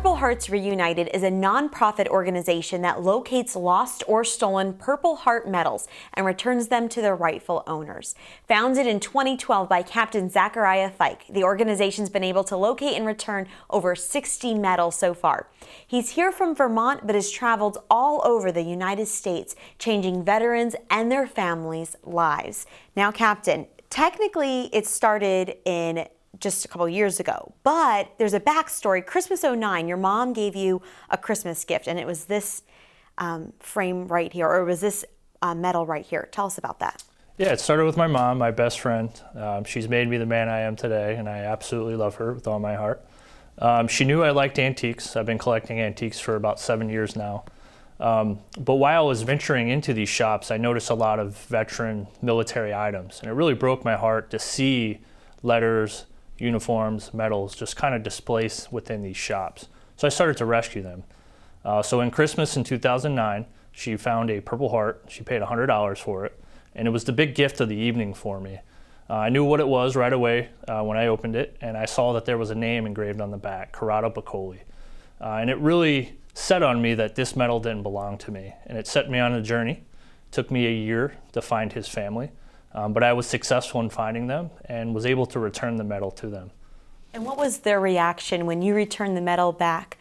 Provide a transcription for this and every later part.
Purple Hearts Reunited is a nonprofit organization that locates lost or stolen Purple Heart medals and returns them to their rightful owners. Founded in 2012 by Captain Zachariah Fike, the organization's been able to locate and return over 60 medals so far. He's here from Vermont but has traveled all over the United States, changing veterans and their families' lives. Now, Captain, technically it started in just a couple years ago, but there's a backstory. Christmas '09, your mom gave you a Christmas gift, and it was this frame right here, or was this medal right here. Tell us about that. Yeah, it started with my mom, my best friend. She's made me the man I am today, and I absolutely love her with all my heart. She knew I liked antiques. I've been collecting antiques for about 7 years now. But while I was venturing into these shops, I noticed a lot of veteran military items, and it really broke my heart to see letters, uniforms, medals just kind of displaced within these shops. So I started to rescue them. So in Christmas in 2009, she found a Purple Heart. She paid $100 for it, and it was the big gift of the evening for me. I knew what it was right away when I opened it, and I saw that there was a name engraved on the back, Corrado Piccoli. And it really set on me that this medal didn't belong to me, and it set me on a journey. It took me a year to find his family. But I was successful in finding them and was able to return the medal to them. And what was their reaction when you returned the medal back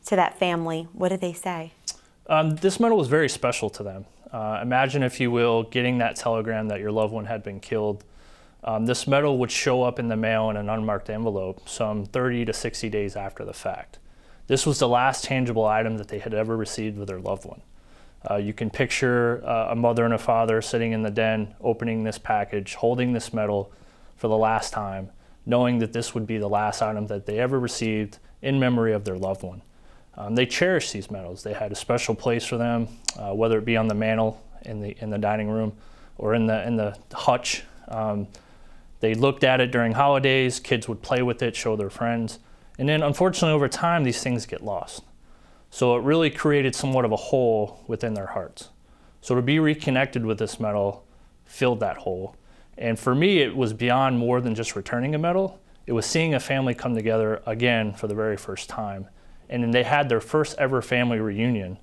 to that family? What did they say? This medal was very special to them. Imagine, if you will, getting that telegram that your loved one had been killed. This medal would show up in the mail in an unmarked envelope some 30 to 60 days after the fact. This was the last tangible item that they had ever received with their loved one. You can picture a mother and a father sitting in the den, opening this package, holding this medal for the last time, knowing that this would be the last item that they ever received in memory of their loved one. They cherished these medals. They had a special place for them, whether it be on the mantle in the dining room or in the hutch. They looked at it during holidays. Kids would play with it, show their friends. And then, unfortunately, over time, these things get lost. So it really created somewhat of a hole within their hearts. So to be reconnected with this medal filled that hole. And for me, it was beyond more than just returning a medal. It was seeing a family come together again for the very first time. And then they had their first ever family reunion.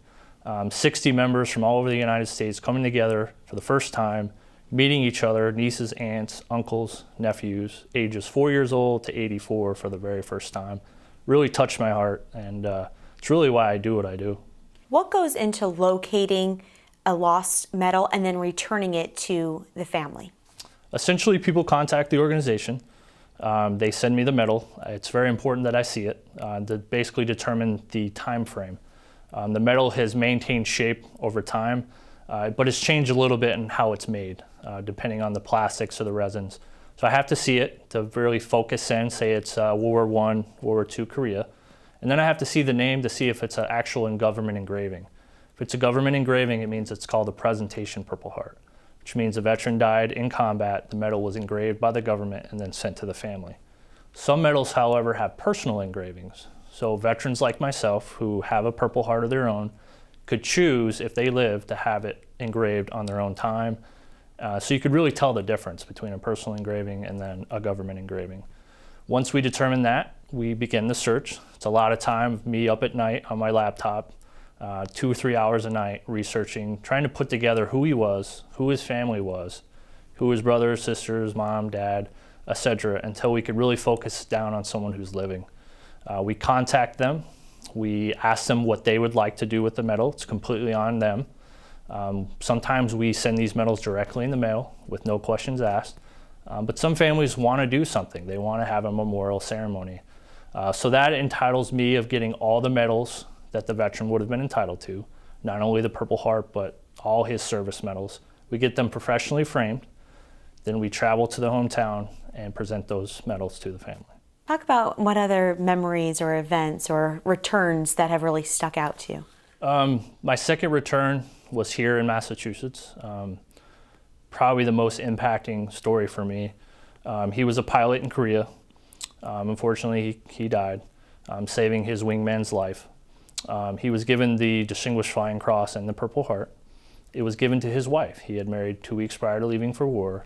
60 members from all over the United States coming together for the first time, meeting each other, nieces, aunts, uncles, nephews, ages 4 years old to 84 for the very first time. Really touched my heart, and it's really why I do what I do. What goes into locating a lost medal and then returning it to the family? Essentially, people contact the organization. They send me the medal. It's very important that I see it to basically determine the time frame. The medal has maintained shape over time, but it's changed a little bit in how it's made, depending on the plastics or the resins. So I have to see it to really focus in, say it's World War I, World War II, Korea. And then I have to see the name to see if it's an actual government engraving. If it's a government engraving, it means it's called a presentation Purple Heart, which means a veteran died in combat, the medal was engraved by the government and then sent to the family. Some medals, however, have personal engravings. So veterans like myself who have a Purple Heart of their own could choose, if they live, to have it engraved on their own time. So you could really tell the difference between a personal engraving and then a government engraving. Once we determine that, we begin the search. It's a lot of time, me up at night on my laptop, 2 or 3 hours a night researching, trying to put together who he was, who his family was, who his brothers, sisters, mom, dad, etc., until we could really focus down on someone who's living. We contact them. We ask them what they would like to do with the medal. It's completely on them. Sometimes we send these medals directly in the mail with no questions asked. But some families want to do something. They want to have a memorial ceremony. So that entitles me of getting all the medals that the veteran would have been entitled to, not only the Purple Heart, but all his service medals. We get them professionally framed. Then we travel to the hometown and present those medals to the family. Talk about what other memories or events or returns that have really stuck out to you. My second return was here in Massachusetts. Probably the most impacting story for me. He was a pilot in Korea. Unfortunately, he died, saving his wingman's life. He was given the Distinguished Flying Cross and the Purple Heart. It was given to his wife. He had married 2 weeks prior to leaving for war,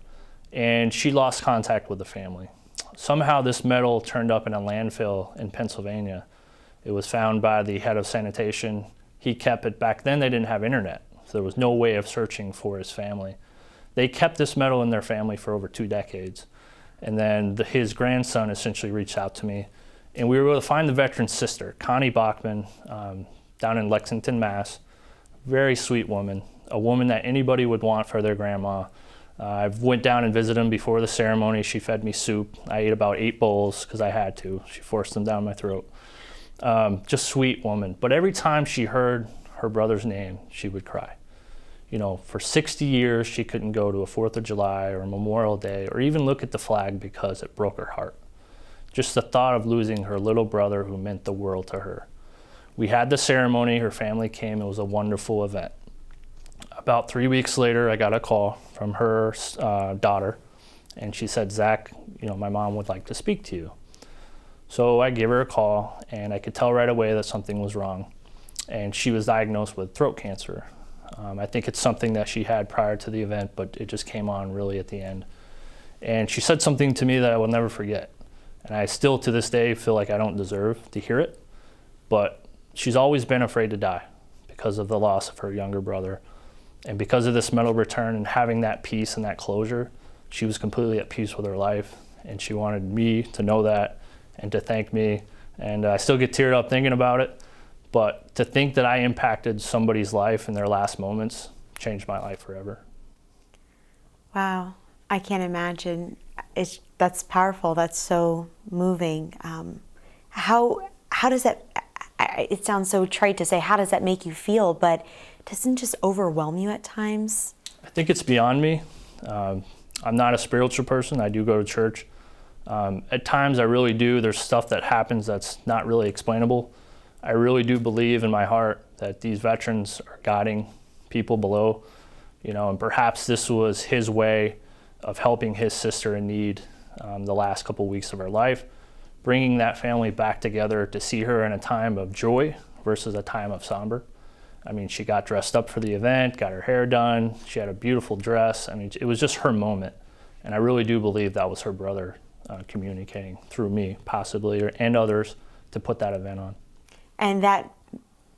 and she lost contact with the family. Somehow this medal turned up in a landfill in Pennsylvania, It was found by the head of sanitation. He kept it. Back then they didn't have internet, so there was no way of searching for his family. They kept this medal in their family for over 2 decades. And then his grandson essentially reached out to me, and we were able to find the veteran's sister, Connie Bachman, down in Lexington, Mass. Very sweet woman, a woman that anybody would want for their grandma. I went down and visited them before the ceremony. She fed me soup. I ate about 8 bowls because I had to. She forced them down my throat. Just sweet woman. But every time she heard her brother's name, she would cry. You know, for 60 years, she couldn't go to a 4th of July or a Memorial Day or even look at the flag because it broke her heart. Just the thought of losing her little brother who meant the world to her. We had the ceremony, her family came, it was a wonderful event. About 3 weeks later, I got a call from her daughter, and she said, "Zach, you know, my mom would like to speak to you." So I gave her a call, and I could tell right away that something was wrong. And she was diagnosed with throat cancer. I think it's something that she had prior to the event, but it just came on really at the end. And she said something to me that I will never forget. And I still, to this day, feel like I don't deserve to hear it. But she's always been afraid to die because of the loss of her younger brother. And because of this medal return and having that peace and that closure, she was completely at peace with her life. And she wanted me to know that and to thank me. And I still get teared up thinking about it. But to think that I impacted somebody's life in their last moments changed my life forever. Wow, I can't imagine. That's powerful. That's so moving. How does that? It sounds so trite to say. How does that make you feel? But doesn't it just overwhelm you at times? I think it's beyond me. I'm not a spiritual person. I do go to church. At times, I really do. There's stuff that happens that's not really explainable. I really do believe in my heart that these veterans are guiding people below, you know, and perhaps this was his way of helping his sister in need the last couple weeks of her life, bringing that family back together to see her in a time of joy versus a time of somber. I mean, she got dressed up for the event, got her hair done, she had a beautiful dress. I mean, it was just her moment, and I really do believe that was her brother communicating through me, possibly, and others, to put that event on. And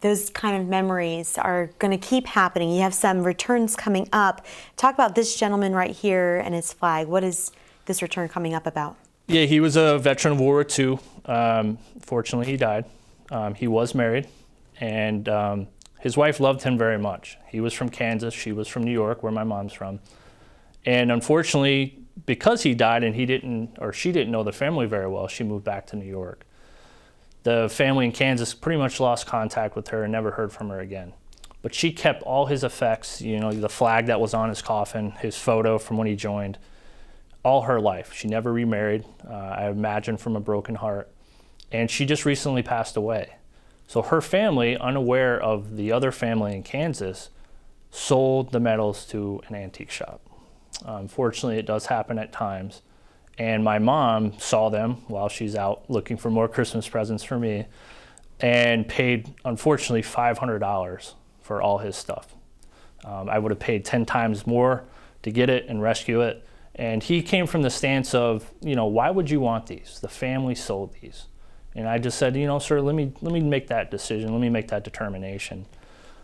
those kind of memories are going to keep happening. You have some returns coming up. Talk about this gentleman right here and his flag. What is this return coming up about? Yeah, he was a veteran of World War II. Fortunately, he died. He was married, and his wife loved him very much. He was from Kansas. She was from New York, where my mom's from. And unfortunately, because he died and she didn't know the family very well, she moved back to New York. The family in Kansas pretty much lost contact with her and never heard from her again. But she kept all his effects, you know, the flag that was on his coffin, his photo from when he joined, all her life. She never remarried, I imagine from a broken heart. And she just recently passed away. So her family, unaware of the other family in Kansas, sold the medals to an antique shop. Unfortunately, it does happen at times. And my mom saw them while she's out looking for more Christmas presents for me and paid, unfortunately, $500 for all his stuff. I would have paid 10 times more to get it and rescue it. And he came from the stance of, you know, why would you want these? The family sold these. And I just said, you know, sir, let me make that decision. Let me make that determination.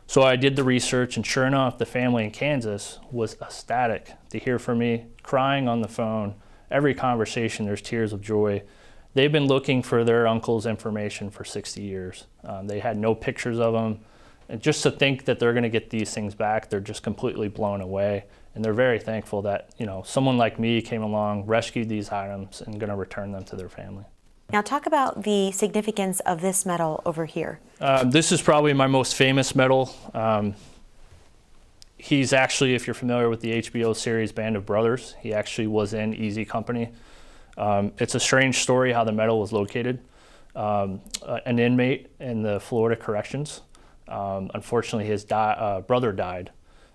So I did the research, and sure enough, the family in Kansas was ecstatic to hear from me, crying on the phone. Every conversation, there's tears of joy. They've been looking for their uncle's information for 60 years. They had no pictures of him. And just to think that they're going to get these things back, they're just completely blown away. And they're very thankful that, you know, someone like me came along, rescued these items, and going to return them to their family. Now talk about the significance of this medal over here. This is probably my most famous medal. He's actually, if you're familiar with the HBO series Band of Brothers, he actually was in Easy Company. It's a strange story how the medal was located. An inmate in the Florida Corrections, unfortunately his brother died.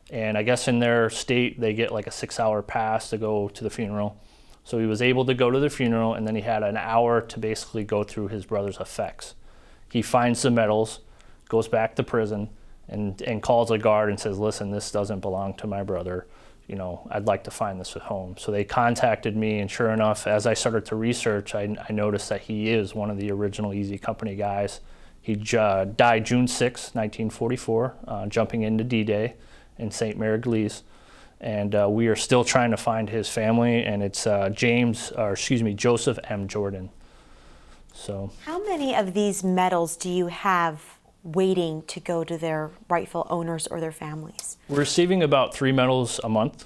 And I guess in their state, they get like a 6-hour pass to go to the funeral. So he was able to go to the funeral, and then he had an hour to basically go through his brother's effects. He finds the medals, goes back to prison, and calls a guard and says, listen, this doesn't belong to my brother. You know, I'd like to find this at home. So they contacted me, and sure enough, as I started to research, I noticed that he is one of the original Easy Company guys. He died June 6, 1944, jumping into D-Day in St. Mary-Glees. And we are still trying to find his family, and it's Joseph M. Jordan. So, how many of these medals do you have waiting to go to their rightful owners or their families? we're receiving about 3 medals a month.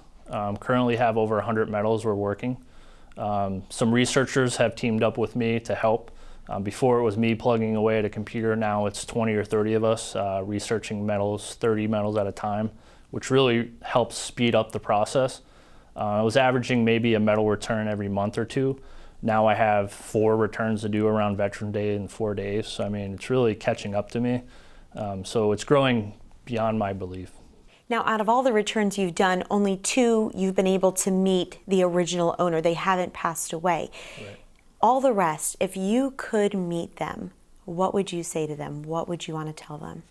Currently have over 100 medals we're working. Some researchers have teamed up with me to help. Before it was me plugging away at a computer, now it's 20 or 30 of us researching medals, 30 medals at a time, which really helps speed up the process. I was averaging maybe a medal return every month or two. Now I have 4 returns to do around Veteran Day in 4 days. So I mean, it's really catching up to me. So it's growing beyond my belief. Now, out of all the returns you've done, only 2 you've been able to meet the original owner. They haven't passed away. Right. All the rest, if you could meet them, what would you say to them? What would you want to tell them?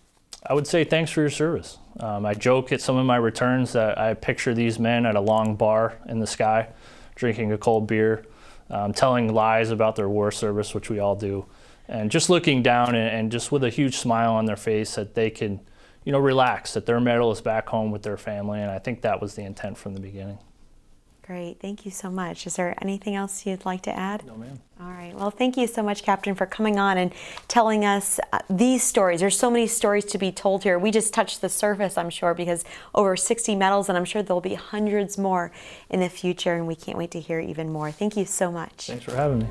I would say thanks for your service. I joke at some of my returns that I picture these men at a long bar in the sky, drinking a cold beer, telling lies about their war service, which we all do, and just looking down and just with a huge smile on their face that they can, relax, that their medal is back home with their family, and I think that was the intent from the beginning. Great, thank you so much. Is there anything else you'd like to add? No, ma'am. All right, well, thank you so much, Captain, for coming on and telling us these stories. There's so many stories to be told here. We just touched the surface, I'm sure, because over 60 medals, and I'm sure there'll be hundreds more in the future, and we can't wait to hear even more. Thank you so much. Thanks for having me.